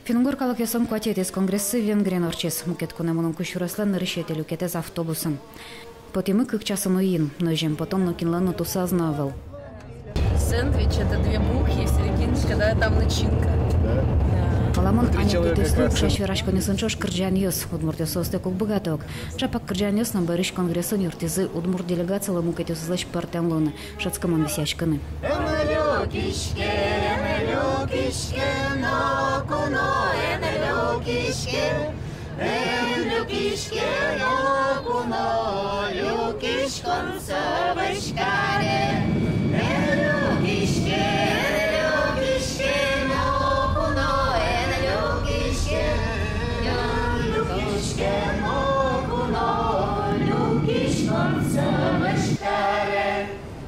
Фингуркалык ясам квартетес конгрессы Венгрия норчес. Мукет кунемунун кушураслан решетелю кетез автобусом. Потемы как часом уин, но жем потом накинлану туса знавал. Сэндвич — это две мухи, и серединочка, да, там начинка. Каламон анекдотес лук шашверашко несунчош кырджаньёс удмуртёс остекук богаток. Чапак кырджаньёс на барыш конгрессу нюртизы удмурт делегациялы мукетёс злэш партемлуны шацкамон висяшканы.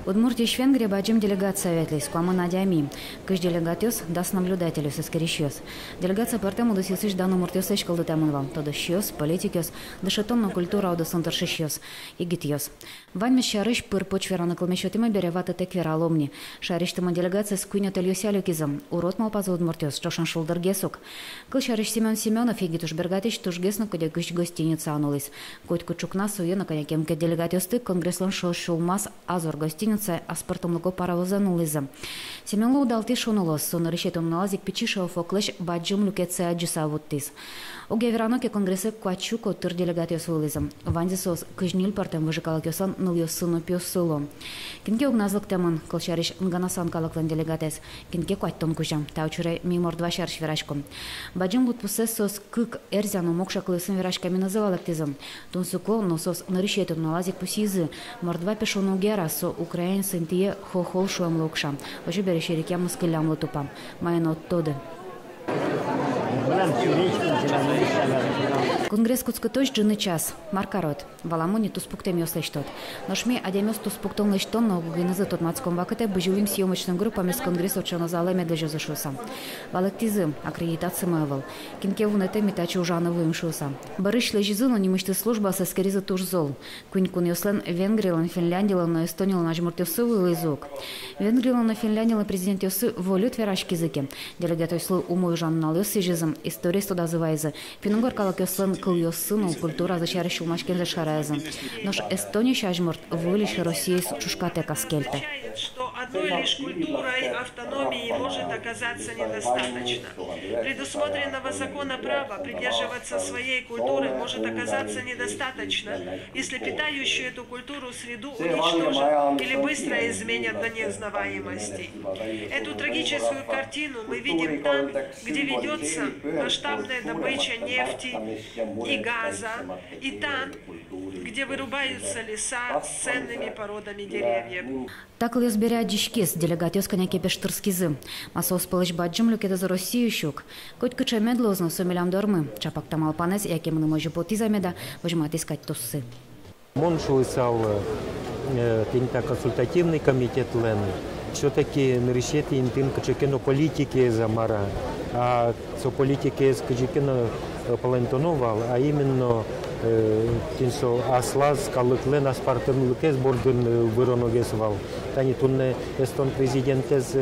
Удмуртиш Венгрия баджим делегация ветлис, куама надями. Кыш делегатиос дас наблюдателю сескерищёс. Делегация партему досисыш дану муртёсыш калдытамынвал. Тодощёс, политикёс, дышатонна культура аудосонтаршищёс. Игитьёс. Ваньмеш шарыш пыр почвераны кылмешётыма береваты теквера ломни. Шариштыма делегация скуйня тельёсялю кизым. Урод малпаза удмуртёс, чошан шулдыргесук. Кыл шарыш Семен Семенов игитуш бергатич тушгесно кодя кыш гостиница анулис. Коть кучукна суена конякемке делегатиосты конгресслан шулмас азор гостиница аспортомлуго паровозанулизм. Семенлу удалти шонулос, сон решетом налазик печишо фоклеш баджум люкеце аджисавуттис. Огевераноке конгрессе квачуко тыр делегатиос улизм. Вандисос кыжнил партем выжикалакёсан ныльёсыну пёссыло. Кинке угназлык темын, кылшариш нганасан калаклан делегатес. Кинке кваттон кужам, таучуре мимор два шарш верашком. Баджум лутпусесос кык эрзяну мокшаклысын верашками называлактизм. Тунсуко носос нарешетом налазик пусизы. Мордва пешону герасо Украин сентие хохол шуам лукшам. Ожи берешерик я мускылям лутупам. Майно тоды. Конгресс куцкоточ джины час. Маркарот. Валамони туспуктем ёслештот. Ношми адемёс туспуктон лештон, но гугинызы тот мацком вакыте быжывым съемочным группам из конгресса чона залеме дежо зашусам. Валактизым аккредитация мывал. Кинке вунете митачи ужановым шусам. Барыш лежизыну немышты служба со скоризы туж зол. Кунькун ёслен Венгриялан, Финляндиялан, Эстонияла нажмуртёсы вылызук. Венгриялан, Финляндиялан президент ёсы волют верашки языки. Делегат ёслы умой жаннал ёсы жизым. История студа зывайзы. Фингур калак ёслен кыл ёсыну культура зачарыш улмашкен зашаразы. Нож Эстония шажмурт вылиш России с чушкате каскельте. Что одной лишь культурой автономии может оказаться недостаточно. Предусмотренного закона права придерживаться своей культуры может оказаться недостаточно, если питающую эту культуру среду уничтожат или быстро изменят до неузнаваемости. Эту трагическую картину мы видим там, где ведется масштабная добыча нефти и газа, и там, где вырубаются леса с ценными породами деревьев. Так ли зберя дишкис делегатиос коняке пештырскизы. Масос пылыш баджым люкеда за Россию щук. Коть кыча медлозно сомелям дормы. Чапак тамал панес, яке мы можем потизамеда, возьмат искать туссы. Моншулысал тинта консультативный комитет лены. Все-таки нарешети интин качекено политики замара. А со политики с качекено палентоновал, а именно тинсо аслаз калыклен аспартен лукес бордын выроногесвал. Тани тунне эстон президентез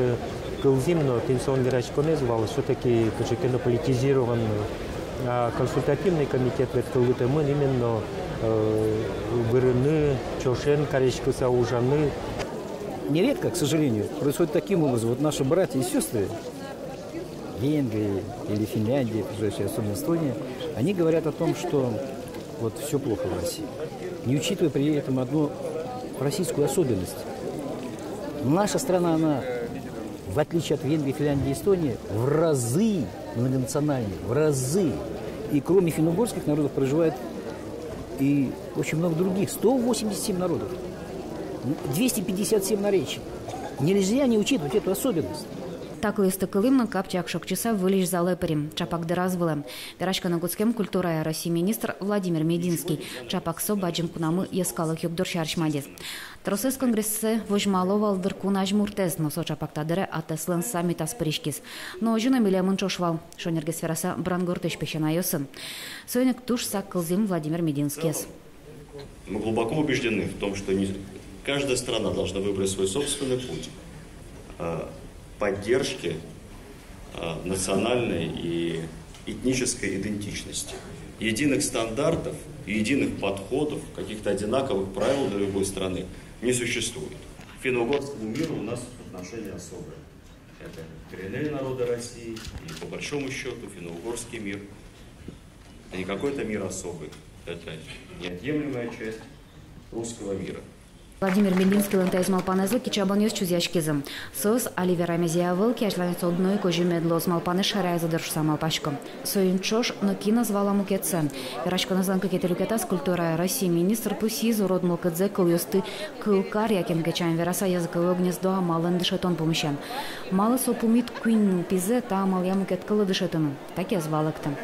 кылзимно тинсон верачконезвал. Все-таки качекено политизирован. А консультативный комитет веткалытемын именно вырыны, чошен, корешкуса ужаны. Нередко, к сожалению, происходит таким образом. Вот наши братья и сестры Венгрии или Финляндии, особенно Эстония, они говорят о том, что вот все плохо в России, не учитывая при этом одну российскую особенность. Наша страна, она, в отличие от Венгрии, Финляндии и Эстонии, в разы многонациональнее, в разы. И кроме финно-угорских народов проживает и очень много других, 187 народов. 257 наречий. Нельзя не учитывать эту особенность. Так листы кылымна капчак шокчиса вылиш за лэперим. Чапак дыразвылым. Верашка на гудскем культура России министр Владимир Мединский. Чапак со баджим кунамы ескалых югдор шаршмадис. Тросес конгрессе вожмаловал дыркуна жмуртез, но со чапак тадыре атеслен саммит аспришкис. Но жена миля мунчошвал. Шонергес вераса брангортыш пещена йосын. Сойник туш сак кылзим Владимир Мединский. Мы глубоко убеждены в том, что каждая страна должна выбрать свой собственный путь поддержки национальной и этнической идентичности. Единых стандартов, единых подходов, каких-то одинаковых правил для любой страны не существует. К финно-угорскому миру у нас отношение особое. Это коренные народы России, и по большому счету финно-угорский мир – это не какой-то мир особый, это неотъемлемая часть русского мира. Владимир Мединский лентайз малпанезл кичабоньос чузяшкизм. Сос Оливера Мезиавыл киашланец одной кожи медлос малпаны шарая задержса малпачком. Союнчош но кино звала мукетсен. Верашко назван какие-то культура России министр пусиз урод мукедзе кыльосты кылкар яким кечан вераса языковое гнездо малын дышетон помещен. Малы сопумит куин пизе та мал я мукет кылы дышетону. Так я звал их там.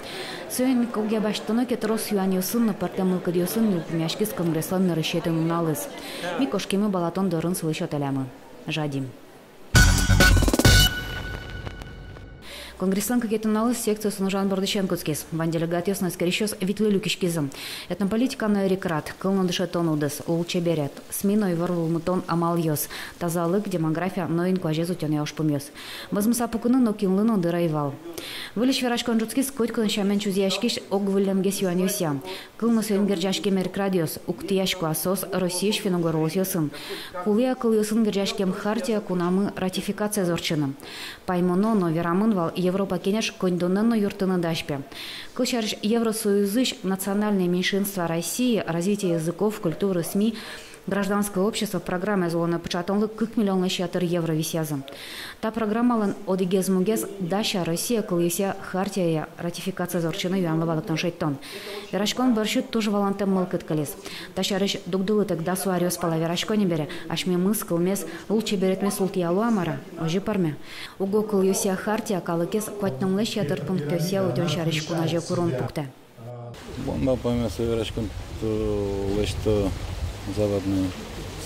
Союн колге баштоно кетрос юаниосын на партемыл кадиосын милпумяшки с конгресслан на расчетом налыз. Микошкими балатон дорын слышат алямы. Жадим. Конгресслан какетуналыз секция Сунжан Бордыченкоцкис. Ван делегатиос скорещос витлы люкишкизм. Этна политика на рекрат. Кылна дышетон удес. Улче берет. Сминой ворвул мутон амалйос. Тазалык демография ноин куажезу тён яуш пумьёс. Возмыса пукуны но кинлыно дырайвал. Вылиш верашкон жуцкис койткон шамен чузяшкиш огвылемгес юанюся. Кылна сён герджашки меркрадиос. Уктияшку асос Россияш финогорлосьосын. Кулия кыльосын герджашкем хартия кунамы ратификация зорчыным. Паймоно но верамын Европа кенеш кондоненно юртыны дашпе. Кучарш Евросоюзыш национальные меньшинства России, развитие языков, культуры, СМИ, гражданское общество программа злона початонлы 40 миллионов евро висязым. Та программалан одигезмугез даша Россия кылыся хартия ратификация зорчыны юанлывалыктан шейттон. Верашкон борщут тоже валантем мылкыт калис. Ташарыш дугдылытык да суариос пала верашконе бере, ашме мыс кылмес лучше беретмес ултиялу амара, ожи парме. Уго кылыся хартия калыкес кватномлеш ятырпын көся утен шарыш кунаже курон пукте. Бомба помеса верашкон лешто западную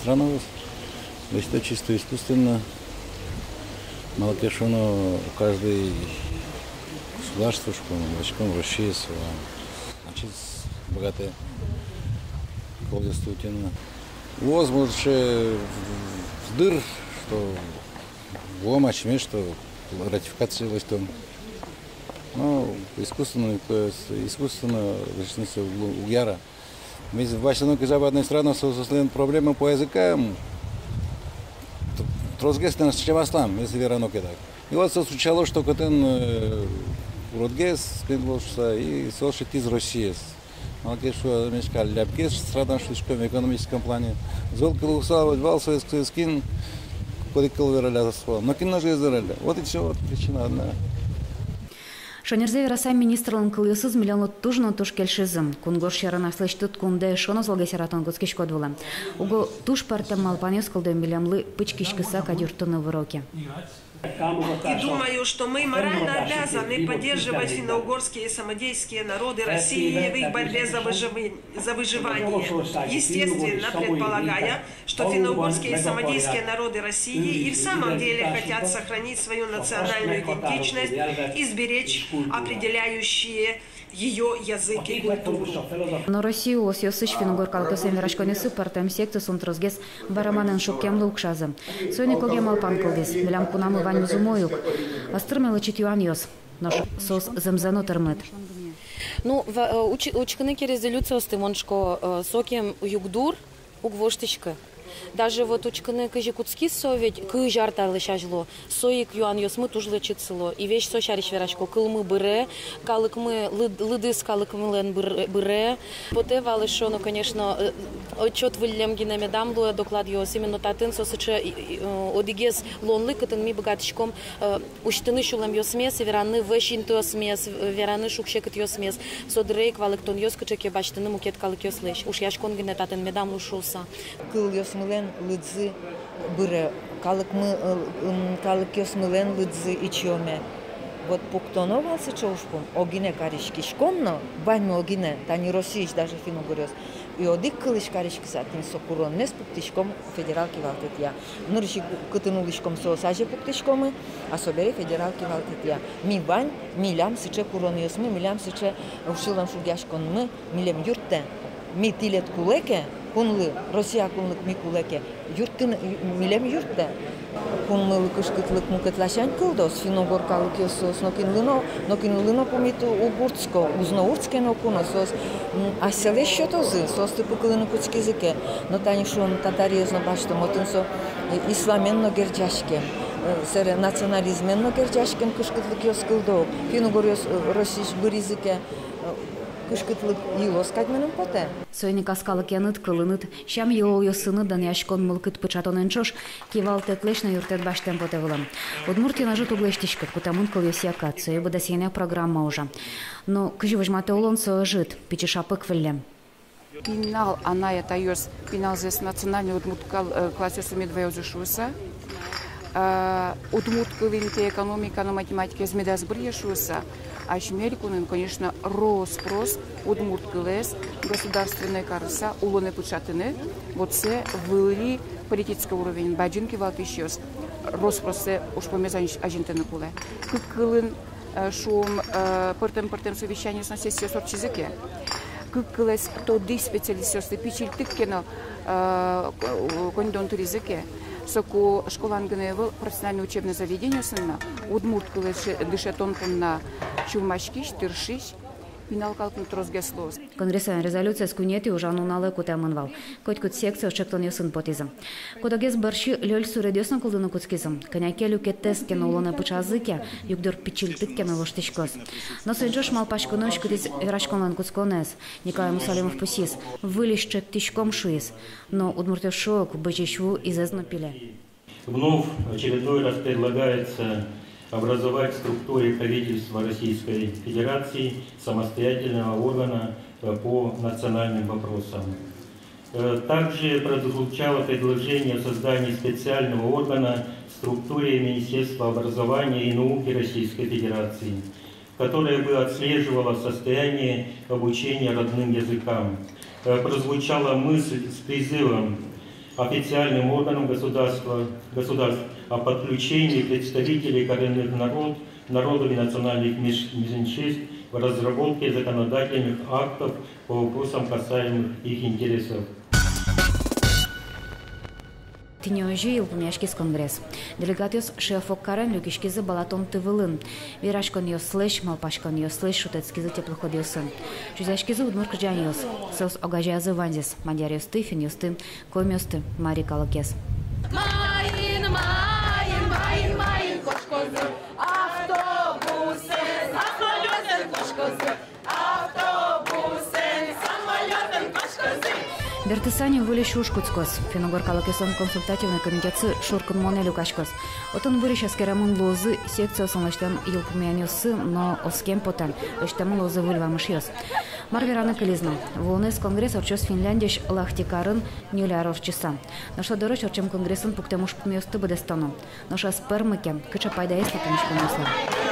страну, это чисто искусственно. Малокешоно каждый государство, школом, Россия, значит, богатые колдовство тенно. Возможно, вдыр, что ломачме, что ратификация властью. Но искусственно, личность уяра. Мы в Вашингтоне западной стране создали проблемы по языкам. Трозгестен с чемастам, если верно так. И вот случалось, что котен родгес, и слушать из России. Малки что мешкали ляпки страна в экономическом плане. Золки лусал, вал советский скин, кодикал вераля свой. Но кино же израиля. Вот и все, вот причина одна. Шонерзе вераса министрлын кылыйсыз миллионлы тужно туш келшизм. Кунгор шарана слыштыт кунде шоно золгасератон гоцкиш кодвула. Уго туш партем малпанес кылды миллионлы пычкишкиса кадюртыны в роке. И думаю, что мы морально обязаны поддерживать финно-угорские самодейские народы России в их борьбе за выживание. Естественно, предполагая, что финно-угорские самодейские народы России и в самом деле хотят сохранить свою национальную идентичность и сберечь определяющие ее язык и культуру. Но Россию осьосыш финугор калкасен верашконесы партем секты сунтрозгес бараманен шокем лукшазы. Сойны коге малпан кылдес, билям кунамы вань зумоюк. Астырмелы читюаньос, наш сос земзено термет. Ну, учканыки резолюция стымоншко сокем югдур угвоштичка. Даже вот учканы кыжикутский совет кыжарталы шажло, соик юан йосмы тужлы читсыло. И вещь сошариш верашко кылмы быре, калыкмы лыдыс калыкмы лен быре. Поте валышо, ну конечно, отчет выльям гинамедам луя доклад йос именно татын сосыча одигез лонлы кытын ми богатышком уштыны шулам йосмес, вераны вэшин йосмес, вераны шукшекыт йосмес. Содрейк валыктон йос кычеке баштыны мукет калык йослеш. Уж яшкон гине татын медам лушулса. Мылен лыдзы быре, калык мылен лыдзы ичоме. Вот пуктоновался чоушпом, огине каришки шкомно, баньме огине, тани Россииш даже финогорёс. И одик кылыш каришки сатин сокурон, нес пуктишком федералки валтетия. Нырши кытынулишком соосаже пуктишкомы, а собери федералки валтетия. Ми бань, милям сыче курониосмы, милям сыче ушилам шугяшконмы, милем юрте. Ми тилет кулеке, кунлы Россия кунлык микулеке юрттын милем юртта кунлы кышкытлык мукетлашан кылдос финогоркалык ёсос нокинлыно помиту угурцко узноурцке нокуносос аселе шотозы состы пукылыны кучкизыке но танишом татариозно башто мотынсо исламенно герджашке сер национализменно герджашкен кышкытлык ёскылдо финогорёс россиш быризыке кышкытлык илос кадменен поте. Сойник аскалык яныт кылыныт, шам йол йосыны дан яшкон мылкыт пычатонен чош, кивал тетлешна юртет баштен поте вылам. Удмуртия нажит углештишкат, кутамын кыл йосиакат, сой бада сеня программа уже. Но кыжи вожмате улон сой жит, пичи шапык вылем. Пинал она это йос, пинал здесь национальный удмурткал классе медвеозушуса. Удмуртковинте экономика, на математике змедас брешуса. А шмелькунен, конечно, роспрос удмурткалес, государственная карса, улоны пучатыны, вот це вылили политический уровень, баджинки валтищёс, роспросе уж помезань агентены куле. Кыкылын шум пыртем совещание с сессией сорчизыке. Кыкылес то ди специалистёсты пичил тыккено кондон туризыке. Соку школан гневыл профессиональное учебное заведение сына, удмурткале дышетон на чумашкиш, тыршиш, пиналкалкин трозгеслос. Конгрессан резолюция скунети уже ануналы кутамынвал. Котькут секция очектон ёсын потизм. Кодагез барши лёль суредёсна кулдыны куцкизм. Конякелю кеттескен улоны пычазыке, югдор пичилтыккен улоштишкос. Но сойджош малпашконыш кутиз верашконлан куцконес. Николай Мусалимов пусис. Вылищек тишком шуис. Но удмуртев шок бычишву изезно пиле. Вновь очередной раз предлагается образовать в структуре правительства Российской Федерации самостоятельного органа по национальным вопросам. Также прозвучало предложение о создании специального органа в структуре Министерства образования и науки Российской Федерации, которое бы отслеживало состояние обучения родным языкам. Прозвучала мысль с призывом официальным органам государств о подключении представителей коренных народов и национальных меньшинств в разработке законодательных актов по вопросам, касаемых их интересов. Тинёжи илпумяшкис конгресс. Делегатиос шефок карен люкишкизы балатон тывылын. Вирашкон ёслыш, малпашкон ёслыш, шутецкизы теплоходиосын. Чузяшкизы удмуркджан ёс. Сос огажязы ванзис. Мадяр ёсты, фин ёсты, ком ёсты, мари калакес. Майн, кошкозы, автобусы, самолётен кошкозы, автобусы, самолётен кошкозы. Бертысани выли шушкуцкос. Финогор калакесон консультативный комитетсы шуркун монелю кашкос. Отон вырыш аскерамун лозы секция сонлаштан илпумяниосы, но оскем потан. Лаштаму лозы выльвамыш ёс. Марверана кализна. Волнес конгресс орчос Финляндиш лахтикарын нюляров часа. Наша дорож орчем конгрессын пуктемуш пумёсты бадестану. Наша спермыке кыча пайда есть на помощь.